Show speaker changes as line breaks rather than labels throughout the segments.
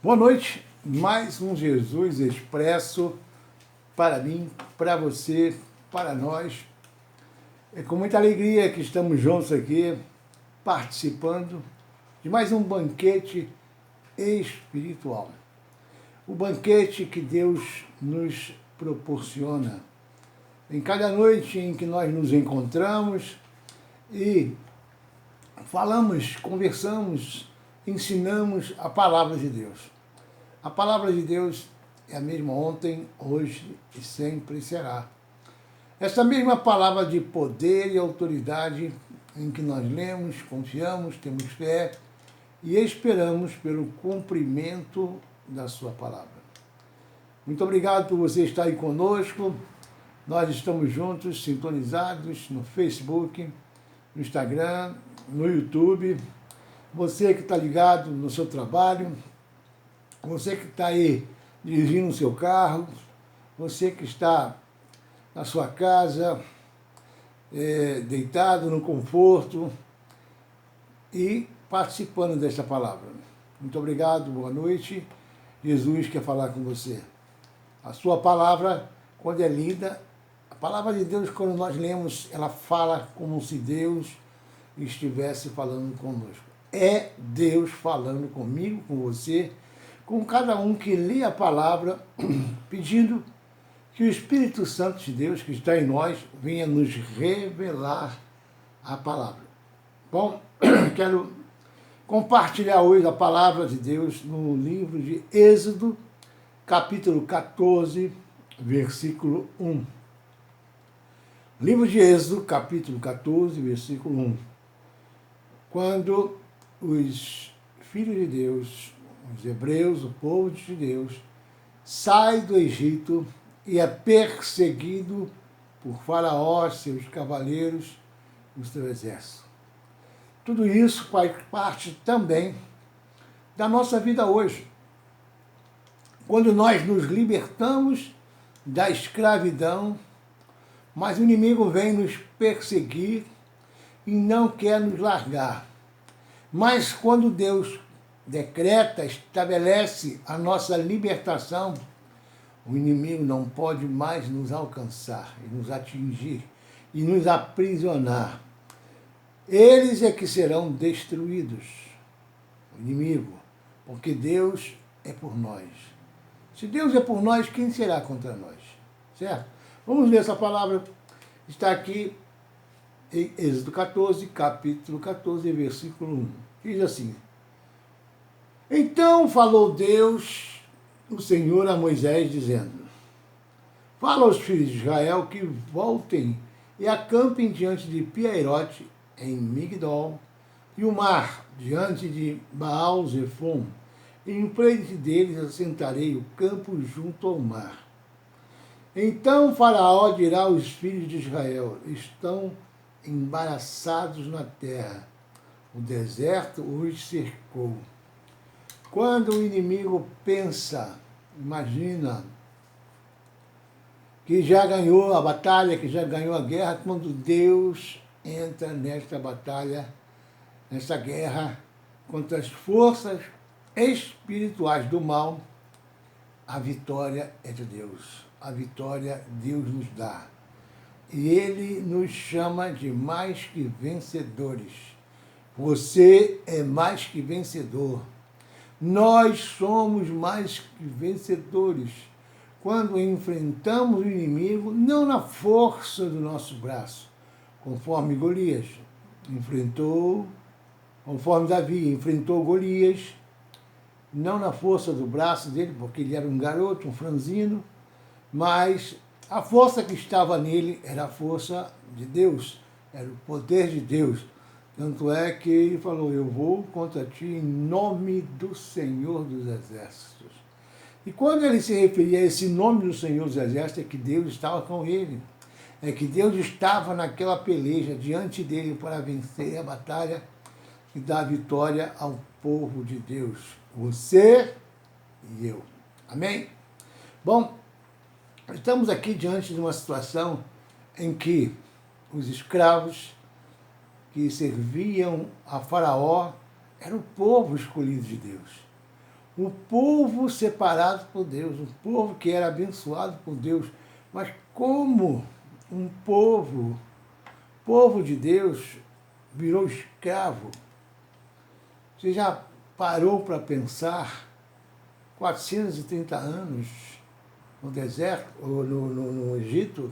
Boa noite, mais um Jesus Expresso para mim, para você, para nós. É com muita alegria que estamos juntos aqui, participando de mais um banquete espiritual. O banquete que Deus nos proporciona. Em cada noite em que nós nos encontramos e falamos, conversamos, ensinamos a palavra de Deus. A palavra de Deus é a mesma ontem, hoje e sempre será. Essa mesma palavra de poder e autoridade em que nós lemos, confiamos, temos fé e esperamos pelo cumprimento da sua palavra. Muito obrigado por você estar aí conosco. Nós estamos juntos, sintonizados no Facebook, no Instagram, no YouTube. Você que está ligado no seu trabalho, você que está aí dirigindo o seu carro, você que está na sua casa, deitado no conforto e participando desta palavra. Muito obrigado, boa noite. Jesus quer falar com você. A sua palavra, quando é lida, a palavra de Deus, quando nós lemos, ela fala como se Deus estivesse falando conosco. É Deus falando comigo, com você, com cada um que lê a palavra, pedindo que o Espírito Santo de Deus, que está em nós, venha nos revelar a palavra. Bom, quero compartilhar hoje a palavra de Deus no livro de Êxodo, capítulo 14, versículo 1. Livro de Êxodo, capítulo 14, versículo 1. Quando os filhos de Deus, os hebreus, o povo de Deus, sai do Egito e é perseguido por Faraó, seus cavaleiros e o seu exército. Tudo isso faz parte também da nossa vida hoje. Quando nós nos libertamos da escravidão, mas o inimigo vem nos perseguir e não quer nos largar. Mas quando Deus decreta, estabelece a nossa libertação, o inimigo não pode mais nos alcançar e nos atingir e nos aprisionar. Eles é que serão destruídos, o inimigo, porque Deus é por nós. Se Deus é por nós, quem será contra nós? Certo? Vamos ler essa palavra. Está aqui em Êxodo 14, capítulo 14, versículo 1. Diz assim: Então falou Deus, o Senhor, a Moisés, dizendo: Fala aos filhos de Israel que voltem e acampem diante de Piairote, em Migdol, e o mar, diante de Baal-Zefon. Em frente deles assentarei o campo junto ao mar. Então Faraó dirá aos filhos de Israel: Estão embaraçados na terra, o deserto os cercou. Quando o inimigo pensa, imagina, que já ganhou a batalha, que já ganhou a guerra, quando Deus entra nesta batalha, nessa guerra contra as forças espirituais do mal, a vitória é de Deus. A vitória Deus nos dá. E Ele nos chama de mais que vencedores. Você é mais que vencedor. Nós somos mais que vencedores quando enfrentamos o inimigo, não na força do nosso braço, conforme Golias enfrentou, conforme Davi enfrentou Golias, não na força do braço dele, porque ele era um garoto, um franzino, mas a força que estava nele era a força de Deus, era o poder de Deus. Tanto é que ele falou: Eu vou contra ti em nome do Senhor dos Exércitos. E quando ele se referia a esse nome do Senhor dos Exércitos, é que Deus estava com ele. É que Deus estava naquela peleja diante dele para vencer a batalha e dar vitória ao povo de Deus. Você e eu. Amém? Bom, estamos aqui diante de uma situação em que os escravos que serviam a Faraó era o povo escolhido de Deus. O povo separado por Deus, um povo que era abençoado por Deus. Mas como um povo de Deus, virou escravo? Você já parou para pensar 430 anos no deserto, ou no Egito?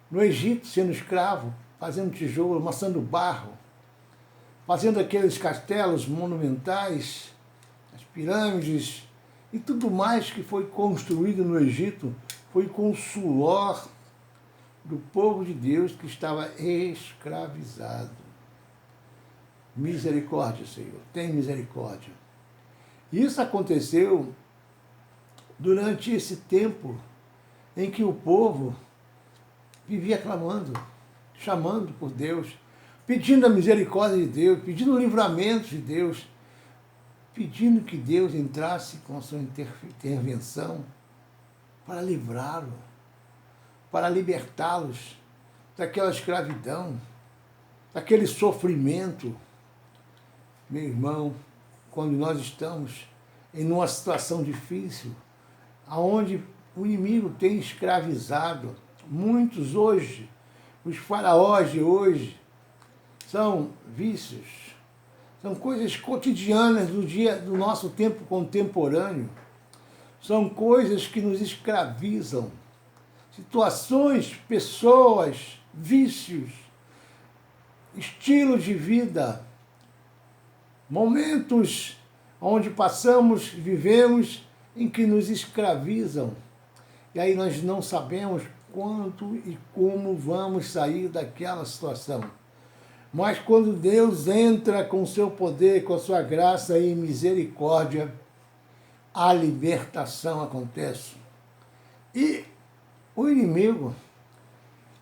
No Egito, sendo escravo, fazendo tijolo, amassando barro, fazendo aqueles castelos monumentais, as pirâmides e tudo mais que foi construído no Egito foi com o suor do povo de Deus que estava escravizado. Misericórdia, Senhor, tem misericórdia. Isso aconteceu durante esse tempo em que o povo vivia clamando, chamando por Deus, pedindo a misericórdia de Deus, pedindo o livramento de Deus, pedindo que Deus entrasse com a sua intervenção para livrá-lo, para libertá-los daquela escravidão, daquele sofrimento. Meu irmão, quando nós estamos em uma situação difícil, aonde o inimigo tem escravizado muitos hoje, os faraós de hoje, são vícios, são coisas cotidianas do nosso tempo contemporâneo, são coisas que nos escravizam, situações, pessoas, vícios, estilo de vida, momentos onde passamos, vivemos, em que nos escravizam. E aí nós não sabemos quanto e como vamos sair daquela situação. Mas quando Deus entra com o seu poder, com a sua graça e misericórdia, a libertação acontece. E o inimigo,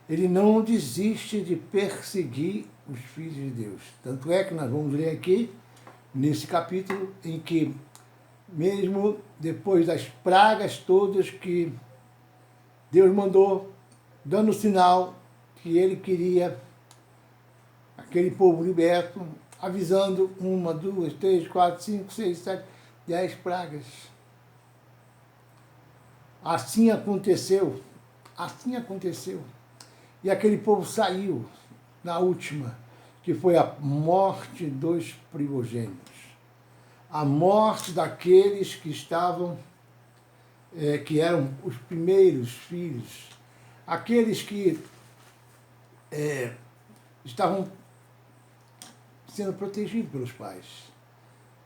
ele não desiste de perseguir os filhos de Deus. Tanto é que nós vamos ler aqui, nesse capítulo, em que, mesmo depois das pragas todas que Deus mandou, dando sinal que ele queria aquele povo liberto, avisando 1, 2, 3, 4, 5, 6, 7, 10 pragas. Assim aconteceu. Assim aconteceu. E aquele povo saiu na última, que foi a morte dos primogênitos. A morte daqueles que estavam, que eram os primeiros filhos, aqueles que estavam sendo protegidos pelos pais,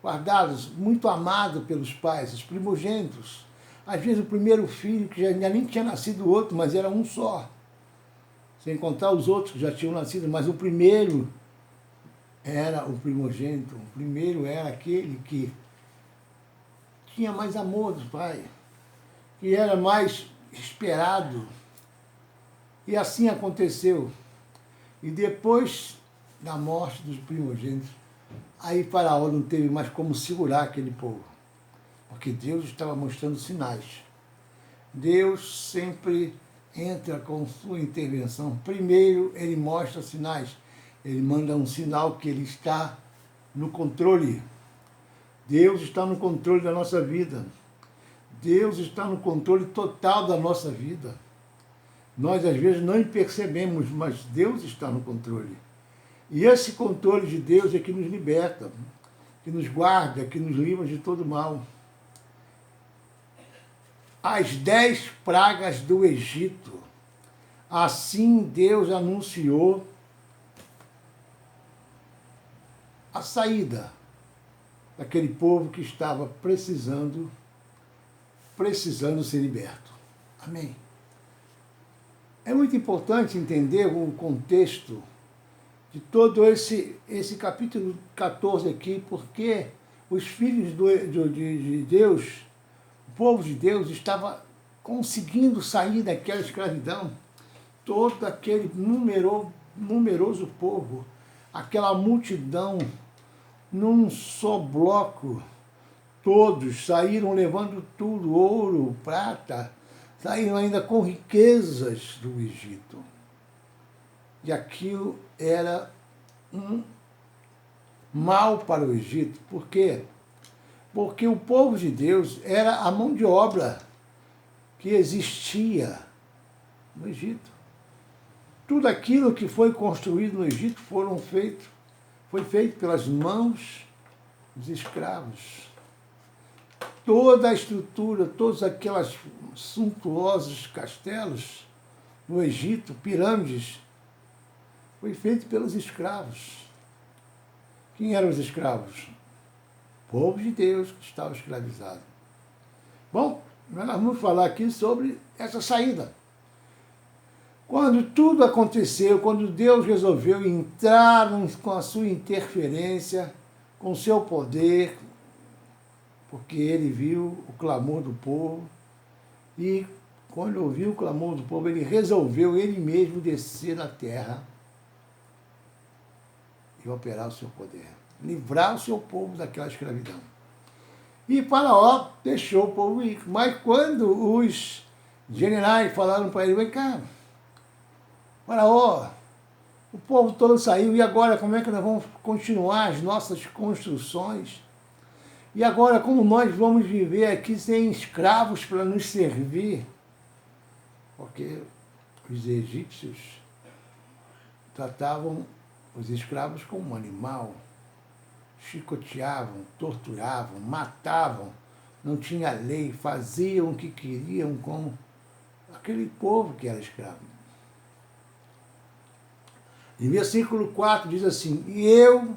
guardados, muito amados pelos pais, os primogênitos. Às vezes o primeiro filho, que já nem tinha nascido outro, mas era um só, sem contar os outros que já tinham nascido, mas o primeiro era o primogênito, o primeiro era aquele que tinha mais amor do pai, que era mais esperado. E assim aconteceu. E depois da morte dos primogênitos, aí Faraó não teve mais como segurar aquele povo, porque Deus estava mostrando sinais. Deus sempre entra com sua intervenção. Primeiro, ele mostra sinais. Ele manda um sinal que ele está no controle. Deus está no controle da nossa vida. Deus está no controle total da nossa vida. Nós, às vezes, não percebemos, mas Deus está no controle. E esse controle de Deus é que nos liberta, que nos guarda, que nos livra de todo mal. As 10 pragas do Egito. Assim Deus anunciou a saída daquele povo que estava precisando ser liberto. Amém. É muito importante entender o contexto de todo esse capítulo 14 aqui, porque os filhos de Deus, o povo de Deus, estava conseguindo sair daquela escravidão. Todo aquele numeroso povo, aquela multidão, num só bloco, todos saíram levando tudo, ouro, prata, saíram ainda com riquezas do Egito. E aquilo era um mal para o Egito. Por quê? Porque o povo de Deus era a mão de obra que existia no Egito. Tudo aquilo que foi construído no Egito foi feito pelas mãos dos escravos. Toda a estrutura, todos aqueles suntuosos castelos no Egito, pirâmides, foi feito pelos escravos. Quem eram os escravos? O povo de Deus que estava escravizado. Bom, nós vamos falar aqui sobre essa saída. Quando tudo aconteceu, quando Deus resolveu entrar com a sua interferência, com o seu poder, porque ele viu o clamor do povo, e quando ouviu o clamor do povo, ele resolveu ele mesmo descer na terra e operar o seu poder, livrar o seu povo daquela escravidão. E Faraó deixou o povo ir. Mas quando os generais falaram para ele, vem cá, Faraó, o povo todo saiu, e agora como é que nós vamos continuar as nossas construções? E agora como nós vamos viver aqui sem escravos para nos servir? Porque os egípcios tratavam os escravos como um animal, chicoteavam, torturavam, matavam, não tinha lei, faziam o que queriam com aquele povo que era escravo. Em versículo 4 diz assim, e eu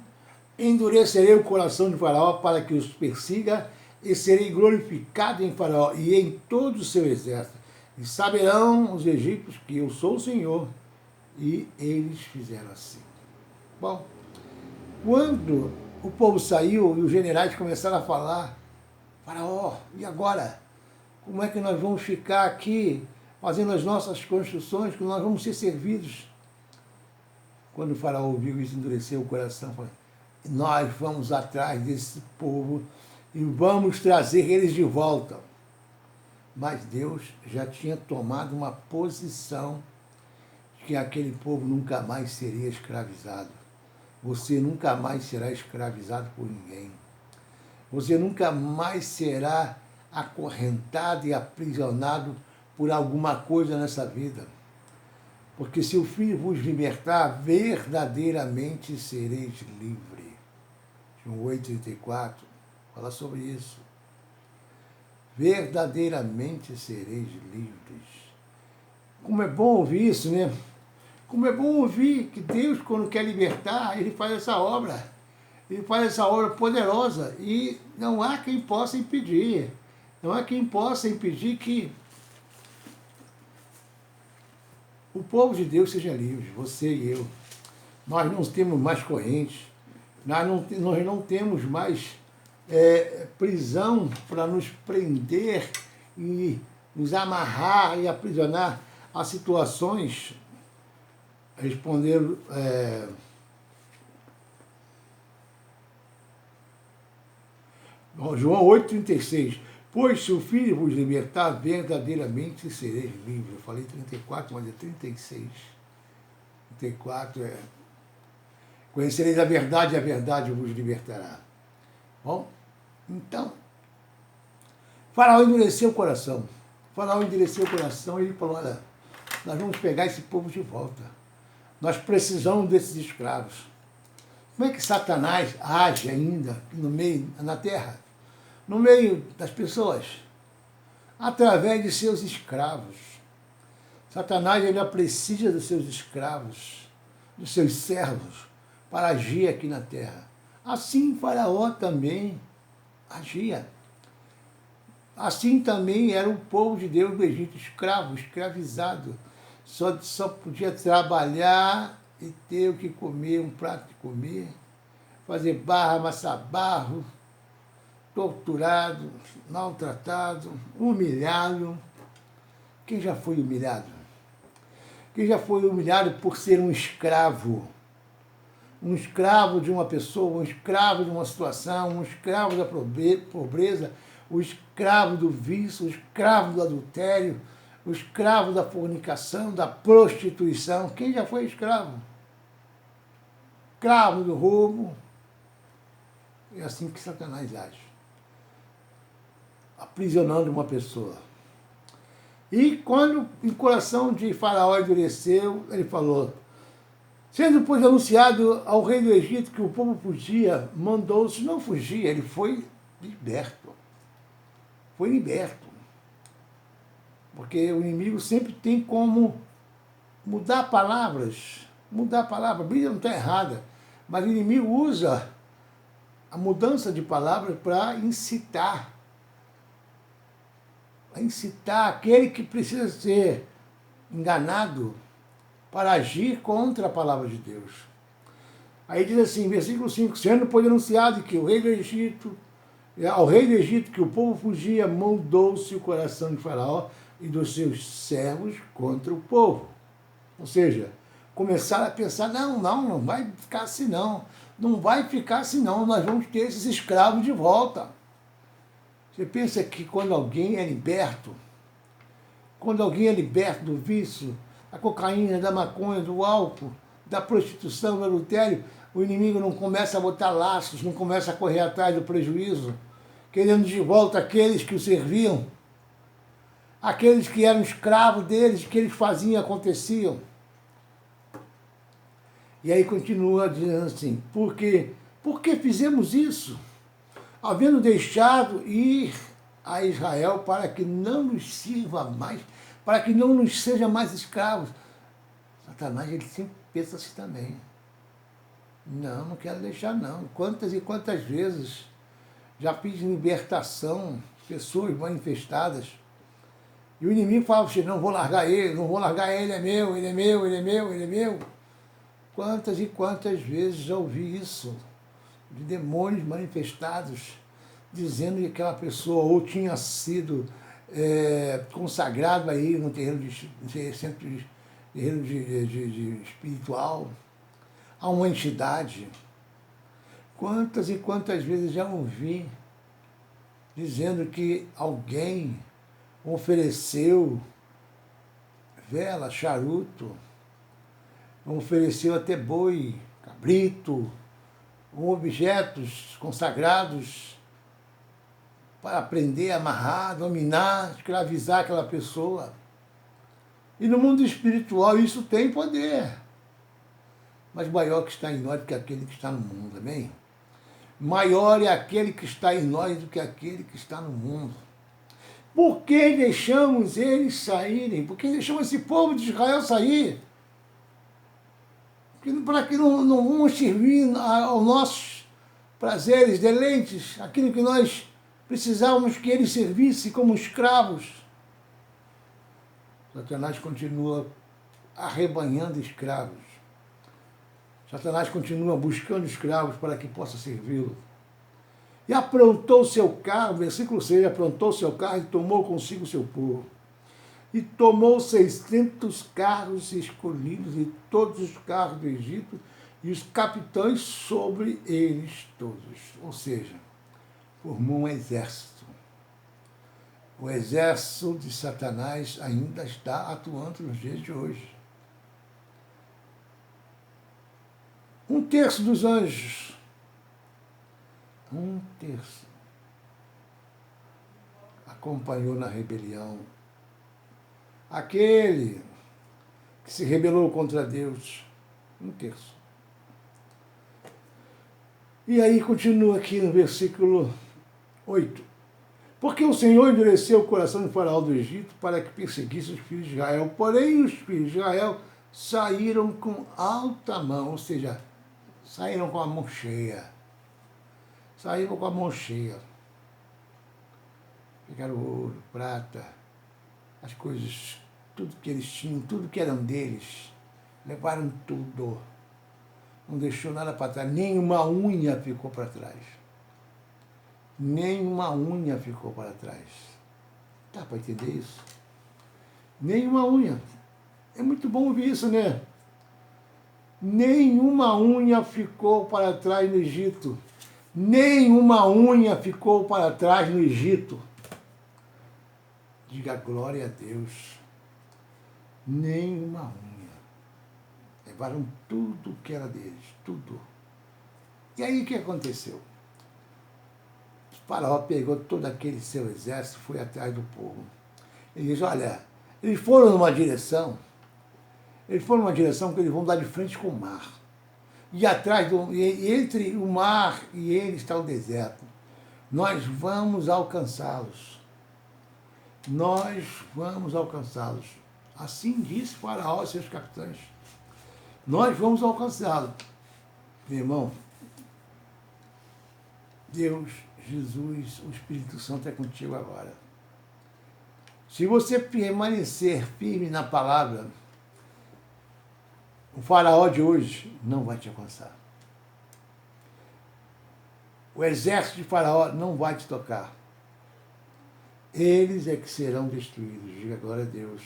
endurecerei o coração de Faraó para que os persiga, e serei glorificado em Faraó e em todo o seu exército. E saberão os egípcios que eu sou o Senhor. E eles fizeram assim. Bom, quando o povo saiu e os generais começaram a falar, Faraó, e agora? Como é que nós vamos ficar aqui fazendo as nossas construções, que nós vamos ser servidos? Quando o Faraó ouviu isso, endureceu o coração, falou, nós vamos atrás desse povo e vamos trazer eles de volta. Mas Deus já tinha tomado uma posição de que aquele povo nunca mais seria escravizado. Você nunca mais será escravizado por ninguém. Você nunca mais será acorrentado e aprisionado por alguma coisa nessa vida. Porque se o Filho vos libertar, verdadeiramente sereis livres. João 8,34 fala sobre isso. Verdadeiramente sereis livres. Como é bom ouvir isso, né? Como é bom ouvir que Deus, quando quer libertar, Ele faz essa obra. Ele faz essa obra poderosa e não há quem possa impedir. Não há quem possa impedir que o povo de Deus seja livre, você e eu. Nós não temos mais correntes, nós não temos mais prisão para nos prender e nos amarrar e aprisionar a situações. Respondendo João 8,36. Pois se o Filho vos libertar, verdadeiramente sereis livres. Eu falei 34, mas é 36. 34 é... Conhecereis a verdade vos libertará. Bom, então, Faraó endureceu o coração. Faraó endureceu o coração e ele falou, olha, nós vamos pegar esse povo de volta. Nós precisamos desses escravos. Como é que Satanás age ainda no meio, na terra? No meio das pessoas, através de seus escravos. Satanás ele precisa dos seus escravos, dos seus servos, para agir aqui na terra. Assim Faraó também agia. Assim também era o povo de Deus do Egito, escravo, escravizado. Só podia trabalhar e ter o que comer, um prato de comer, fazer barra, amassar barro, torturado, maltratado, humilhado. Quem já foi humilhado? Quem já foi humilhado por ser um escravo? Um escravo de uma pessoa, um escravo de uma situação, um escravo da pobreza, o escravo do vício, o escravo do adultério, o escravo da fornicação, da prostituição. Quem já foi escravo? Escravo do roubo. É assim que Satanás age. aprisionando uma pessoa. E quando o coração de Faraó endureceu, ele falou: sendo, pois, anunciado ao rei do Egito que o povo fugia, mandou-se, não fugir, ele foi liberto. Foi liberto. Porque o inimigo sempre tem como mudar palavras. Mudar palavras. A Bíblia não está errada, mas o inimigo usa a mudança de palavras para incitar. A incitar aquele que precisa ser enganado para agir contra a palavra de Deus. Aí diz assim, versículo 5, sendo, pois, anunciado que o rei do Egito, ao rei do Egito que o povo fugia, moldou-se o coração de Faraó e dos seus servos contra o povo. Ou seja, começaram a pensar, não vai ficar assim não. Não vai ficar assim não, nós vamos ter esses escravos de volta. Você pensa que quando alguém é liberto do vício, da cocaína, da maconha, do álcool, da prostituição, do adultério, o inimigo não começa a botar laços, não começa a correr atrás do prejuízo, querendo de volta aqueles que o serviam, aqueles que eram escravos deles, que eles faziam e aconteciam. E aí continua dizendo assim, por que fizemos isso? Havendo deixado ir a Israel para que não nos sirva mais, para que não nos seja mais escravos. Satanás, ele sempre pensa assim também. Não quero deixar não. Quantas e quantas vezes já fiz libertação, pessoas manifestadas, e o inimigo falava assim, não vou largar ele, ele é meu, ele é meu, ele é meu, ele é meu. Quantas e quantas vezes já ouvi isso, de demônios manifestados, dizendo que aquela pessoa ou tinha sido consagrado aí no terreno de espiritual, a uma entidade. Quantas e quantas vezes já ouvi dizendo que alguém ofereceu vela, charuto, ofereceu até boi, cabrito, objetos consagrados para prender, amarrar, dominar, escravizar aquela pessoa. E no mundo espiritual isso tem poder. Mas maior que está em nós do que aquele que está no mundo, amém? Maior é aquele que está em nós do que aquele que está no mundo. Por que deixamos eles saírem? Por que deixamos esse povo de Israel sair? Para que não vamos servir aos nossos prazeres, deleites, aquilo que nós precisávamos que eles servissem como escravos. Satanás continua arrebanhando escravos. Satanás continua buscando escravos para que possa servi-lo. E aprontou seu carro, versículo 6, aprontou seu carro e tomou consigo seu povo. E tomou 600 carros escolhidos e todos os carros do Egito e os capitães sobre eles todos. Ou seja, formou um exército. O exército de Satanás ainda está atuando nos dias de hoje. 1/3 dos anjos, 1/3, acompanhou na rebelião. Aquele que se rebelou contra Deus, 1/3. E aí continua aqui no versículo 8. Porque o Senhor endureceu o coração de Faraó do Egito para que perseguisse os filhos de Israel. Porém, os filhos de Israel saíram com alta mão, ou seja, saíram com a mão cheia. Saíram com a mão cheia. Pegaram ouro, prata, as coisas, tudo que eles tinham, tudo que eram deles. Levaram tudo. Não deixou nada para trás. Nenhuma unha ficou para trás. Nenhuma unha ficou para trás. Dá para entender isso? Nenhuma unha. É muito bom ouvir isso, né? Nenhuma unha ficou para trás no Egito. Nenhuma unha ficou para trás no Egito. Diga glória a Deus. Nenhuma unha. Levaram tudo que era deles, tudo. E aí o que aconteceu? Faraó pegou todo aquele seu exército e foi atrás do povo. Ele diz, olha, eles foram numa direção que eles vão dar de frente com o mar. E atrás e entre o mar e ele está o deserto. Nós vamos alcançá-los. Nós vamos alcançá-los. Assim disse Faraó e seus capitães. Nós vamos alcançá-los. Meu irmão, Deus, Jesus, o Espírito Santo é contigo agora. Se você permanecer firme na palavra, o Faraó de hoje não vai te alcançar. O exército de Faraó não vai te tocar. Eles é que serão destruídos. Diga glória a Deus.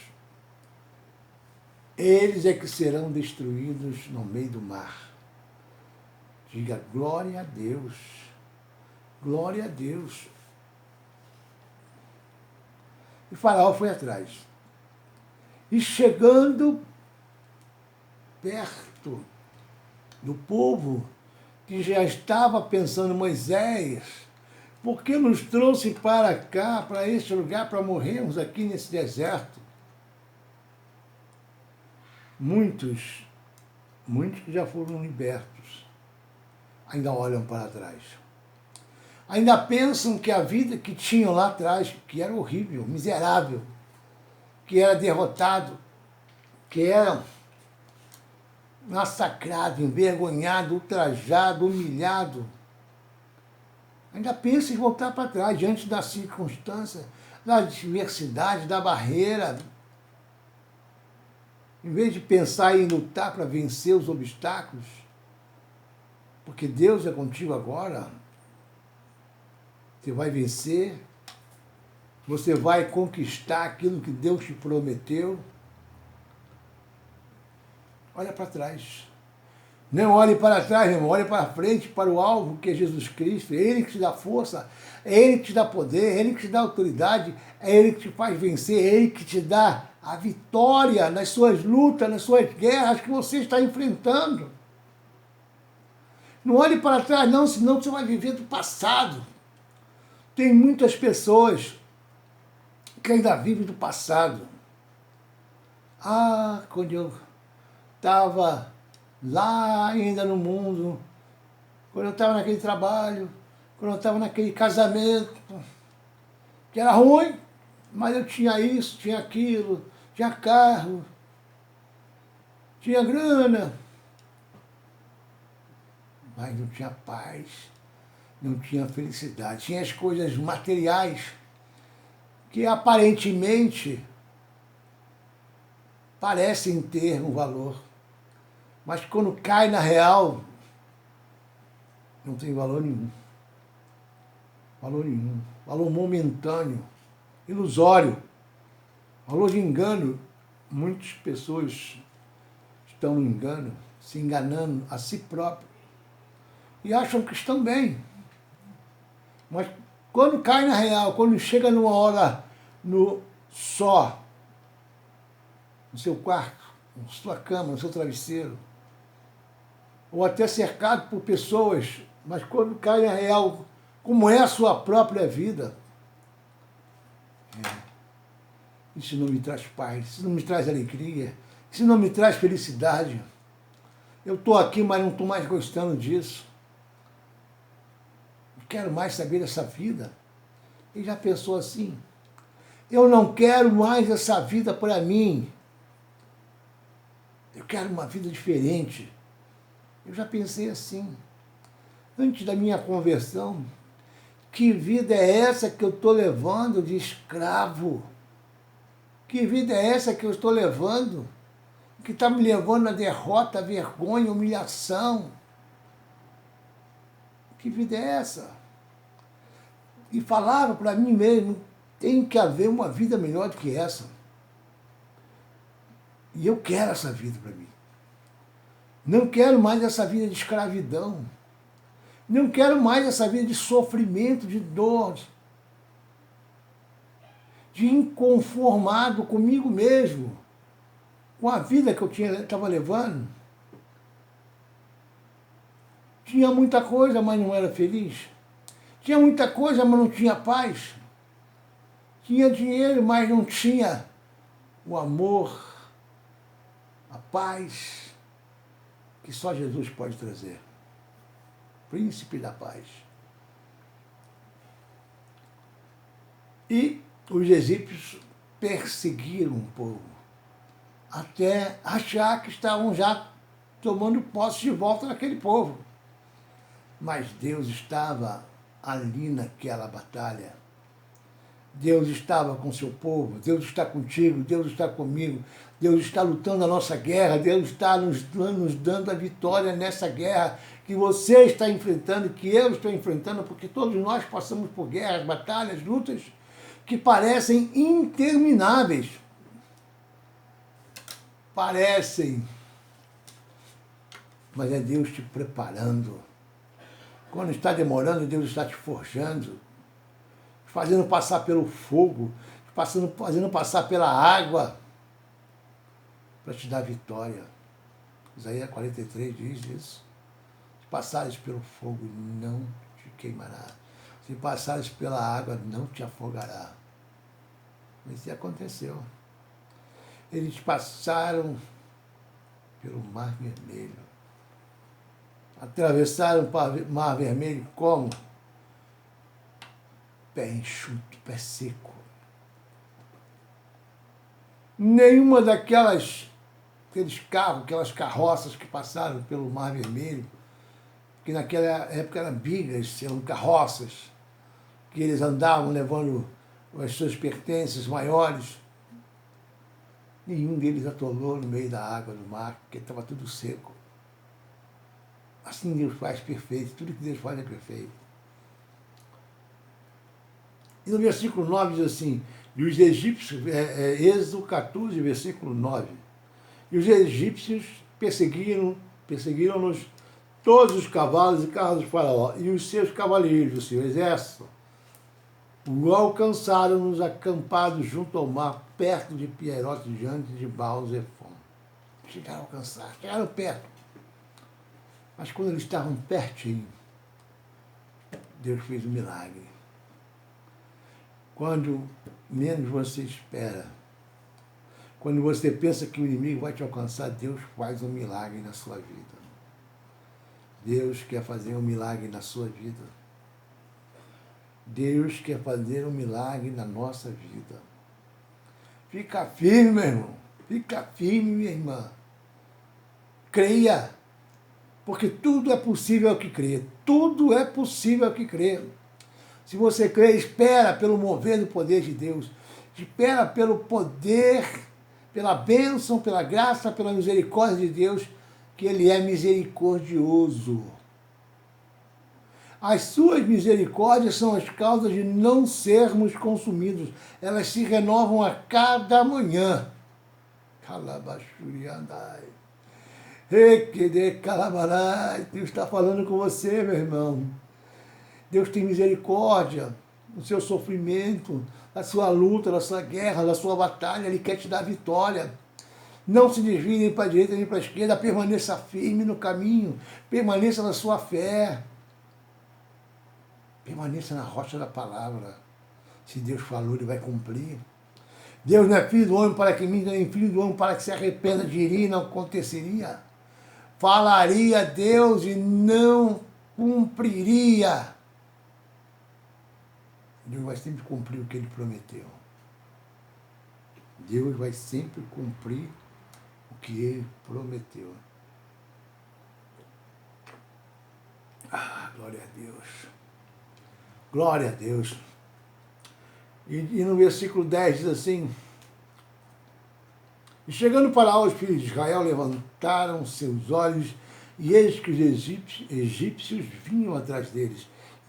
Eles é que serão destruídos no meio do mar. Diga glória a Deus. Glória a Deus. E Faraó foi atrás. E chegando perto do povo que já estava pensando, Moisés, por que nos trouxe para cá, para este lugar, para morrermos aqui nesse deserto? Muitos que já foram libertos, ainda olham para trás. Ainda pensam que a vida que tinham lá atrás, que era horrível, miserável, que era derrotado, que era massacrado, envergonhado, ultrajado, humilhado. Ainda pensa em voltar para trás, diante da circunstância, da adversidade, da barreira. Em vez de pensar em lutar para vencer os obstáculos, porque Deus é contigo agora, você vai vencer, você vai conquistar aquilo que Deus te prometeu. Olha para trás. Não olhe para trás, meu irmão, olhe para frente, para o alvo que é Jesus Cristo. É Ele que te dá força, é Ele que te dá poder, é Ele que te dá autoridade, é Ele que te faz vencer, é Ele que te dá a vitória nas suas lutas, nas suas guerras que você está enfrentando. Não olhe para trás não, senão você vai viver do passado. Tem muitas pessoas que ainda vivem do passado. Ah, quando eu estava lá ainda no mundo, quando eu estava naquele trabalho, quando eu estava naquele casamento, que era ruim, mas eu tinha isso, tinha aquilo, tinha carro, tinha grana, mas não tinha paz, não tinha felicidade. Tinha as coisas materiais que aparentemente parecem ter um valor, mas quando cai na real, não tem valor nenhum. Valor nenhum. Valor momentâneo, ilusório, valor de engano. Muitas pessoas estão no engano, se enganando a si próprios e acham que estão bem. Mas quando cai na real, quando chega numa hora no seu quarto, na sua cama, no seu travesseiro, ou até cercado por pessoas, mas quando cai na real, como é a sua própria vida, isso não me traz paz, isso não me traz alegria, isso não me traz felicidade. Eu estou aqui, mas não estou mais gostando disso. Não quero mais saber dessa vida. Ele já pensou assim? Eu não quero mais essa vida para mim. Eu quero uma vida diferente. Eu já pensei assim. Antes da minha conversão, que vida é essa que eu estou levando de escravo? Que vida é essa que eu estou levando? Que está me levando à derrota, à vergonha, à humilhação? Que vida é essa? E falaram para mim mesmo, tem que haver uma vida melhor do que essa. E eu quero essa vida para mim. Não quero mais essa vida de escravidão. Não quero mais essa vida de sofrimento, de dor, de inconformado comigo mesmo, com a vida que eu estava levando. Tinha muita coisa, mas não era feliz. Tinha muita coisa, mas não tinha paz. Tinha dinheiro, mas não tinha o amor, a paz que só Jesus pode trazer. Príncipe da paz. E os egípcios perseguiram o povo, até achar que estavam já tomando posse de volta daquele povo. Mas Deus estava ali naquela batalha. Deus estava com seu povo, Deus está contigo, Deus está comigo, Deus está lutando a nossa guerra, Deus está nos dando a vitória nessa guerra que você está enfrentando, que eu estou enfrentando, porque todos nós passamos por guerras, batalhas, lutas que parecem intermináveis. Parecem, mas é Deus te preparando. Quando está demorando, Deus está te forjando, fazendo passar pelo fogo, fazendo passar pela água, para te dar vitória. Isaías 43 diz isso. Se passares pelo fogo, não te queimará. Se passares pela água, não te afogará. Isso aconteceu. Eles passaram pelo Mar Vermelho. Atravessaram o Mar Vermelho como? Pé enxuto, pé seco. Nenhuma aqueles carros, aquelas carroças que passaram pelo Mar Vermelho, que naquela época eram bigas, eram carroças, que eles andavam levando as suas pertences maiores, nenhum deles atolou no meio da água do mar, porque estava tudo seco. Assim Deus faz perfeito, tudo que Deus faz é perfeito. E no versículo 9 diz assim, e os egípcios, Êxodo 14, versículo 9, e os egípcios perseguiram-nos todos os cavalos e carros de Faraó, e os seus cavaleiros, o seu exército, o alcançaram-nos acampados junto ao mar, perto de Pierote, diante de Baal-Zephon. Chegaram a alcançar, chegaram perto. Mas quando eles estavam pertinho, Deus fez um milagre. Quando menos você espera, quando você pensa que o inimigo vai te alcançar, Deus faz um milagre na sua vida. Deus quer fazer um milagre na sua vida. Deus quer fazer um milagre na nossa vida. Fica firme, meu irmão. Fica firme, minha irmã. Creia. Porque tudo é possível ao que crê. Tudo é possível ao que crê. Se você crê, espera pelo mover do poder de Deus. Espera pelo poder, pela bênção, pela graça, pela misericórdia de Deus, que Ele é misericordioso. As suas misericórdias são as causas de não sermos consumidos. Elas se renovam a cada manhã. Calabachuriandai. Deus está falando com você, meu irmão. Deus tem misericórdia do seu sofrimento, da sua luta, da sua guerra, da sua batalha. Ele quer te dar vitória. Não se desvie nem para a direita nem para a esquerda. Permaneça firme no caminho. Permaneça na sua fé. Permaneça na rocha da palavra. Se Deus falou, Ele vai cumprir. Deus não é filho do homem para que minta, nem filho do homem para que se arrependa, diria e não aconteceria. Falaria Deus e não cumpriria. Deus vai sempre cumprir o que Ele prometeu. Deus vai sempre cumprir o que Ele prometeu. Ah, glória a Deus. Glória a Deus. E no versículo 10 diz assim, e chegando para lá, os filhos de Israel levantaram seus olhos, e eis que os egípcios vinham atrás deles.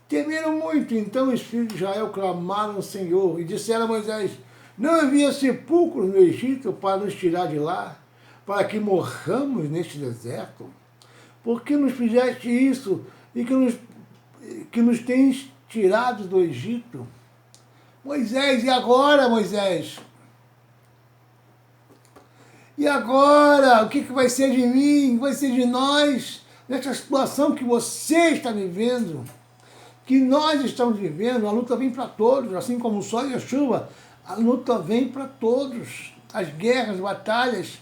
Temeram muito, então os filhos de Israel clamaram ao Senhor, e disseram a Moisés, não havia sepulcros no Egito para nos tirar de lá, para que morramos neste deserto? Por que nos fizeste isso, e que nos tens tirado do Egito? Moisés, e agora, Moisés? E agora? O que vai ser de mim? O que vai ser de nós? Nessa situação que você está vivendo, que nós estamos vivendo, a luta vem para todos, assim como o sol e a chuva, a luta vem para todos. As guerras, as batalhas,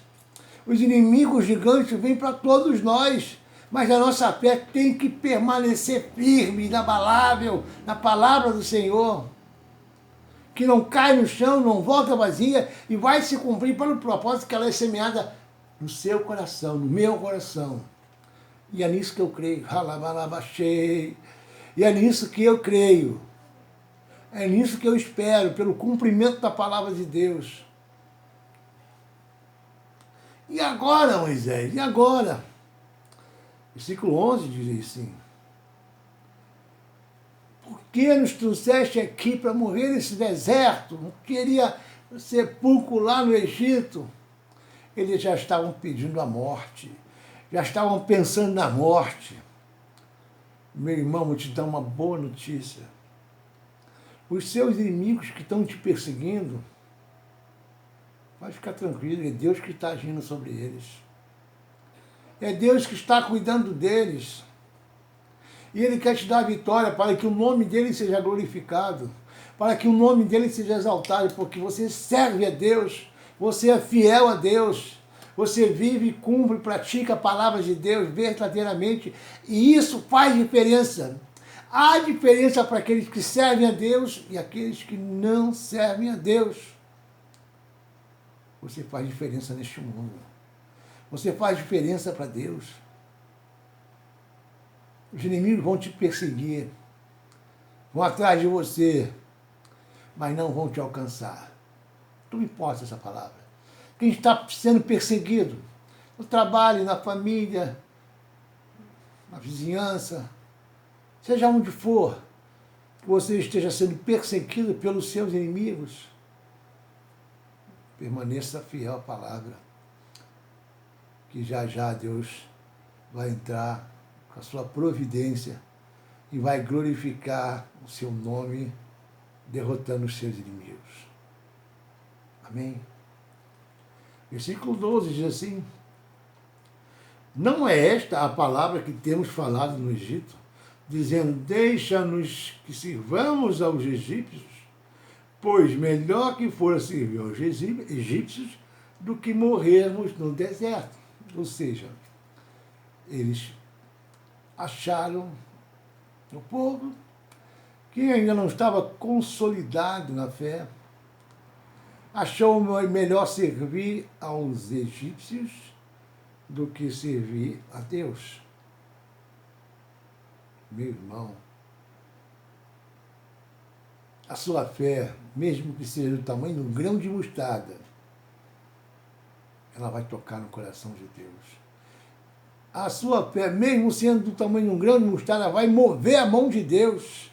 os inimigos gigantes vêm para todos nós, mas a nossa fé tem que permanecer firme, inabalável, na palavra do Senhor, que não cai no chão, não volta vazia e vai se cumprir para o propósito que ela é semeada no seu coração, no meu coração. E é nisso que eu creio. E é nisso que eu creio. É nisso que eu espero, pelo cumprimento da palavra de Deus. E agora, Moisés? E agora? Versículo 11 diz assim: por que nos trouxeste aqui para morrer nesse deserto? Não queria sepulcro lá no Egito. Eles já estavam pedindo a morte, já estavam pensando na morte. Meu irmão, vou te dar uma boa notícia. Os seus inimigos que estão te perseguindo, vai ficar tranquilo, é Deus que está agindo sobre eles. É Deus que está cuidando deles. E Ele quer te dar a vitória para que o nome dEle seja glorificado, para que o nome dEle seja exaltado, porque você serve a Deus, você é fiel a Deus, você vive, cumpre, pratica a palavra de Deus verdadeiramente, e isso faz diferença. Há diferença para aqueles que servem a Deus e aqueles que não servem a Deus. Você faz diferença neste mundo. Você faz diferença para Deus. Os inimigos vão te perseguir, vão atrás de você, mas não vão te alcançar. Não importa essa palavra. Quem está sendo perseguido, no trabalho, na família, na vizinhança, seja onde for, que você esteja sendo perseguido pelos seus inimigos, permaneça fiel à palavra, que já já Deus vai entrar com a sua providência e vai glorificar o seu nome, derrotando os seus inimigos. Amém? Versículo 12 diz assim: não é esta a palavra que temos falado no Egito, dizendo, deixa-nos que sirvamos aos egípcios, pois melhor que fora servir aos egípcios do que morrermos no deserto. Ou seja, eles acharam no povo que ainda não estava consolidado na fé, achou melhor servir aos egípcios do que servir a Deus. Meu irmão, a sua fé, mesmo que seja do tamanho de um grão de mostarda, ela vai tocar no coração de Deus. A sua fé, mesmo sendo do tamanho de um grão de mostarda, vai mover a mão de Deus.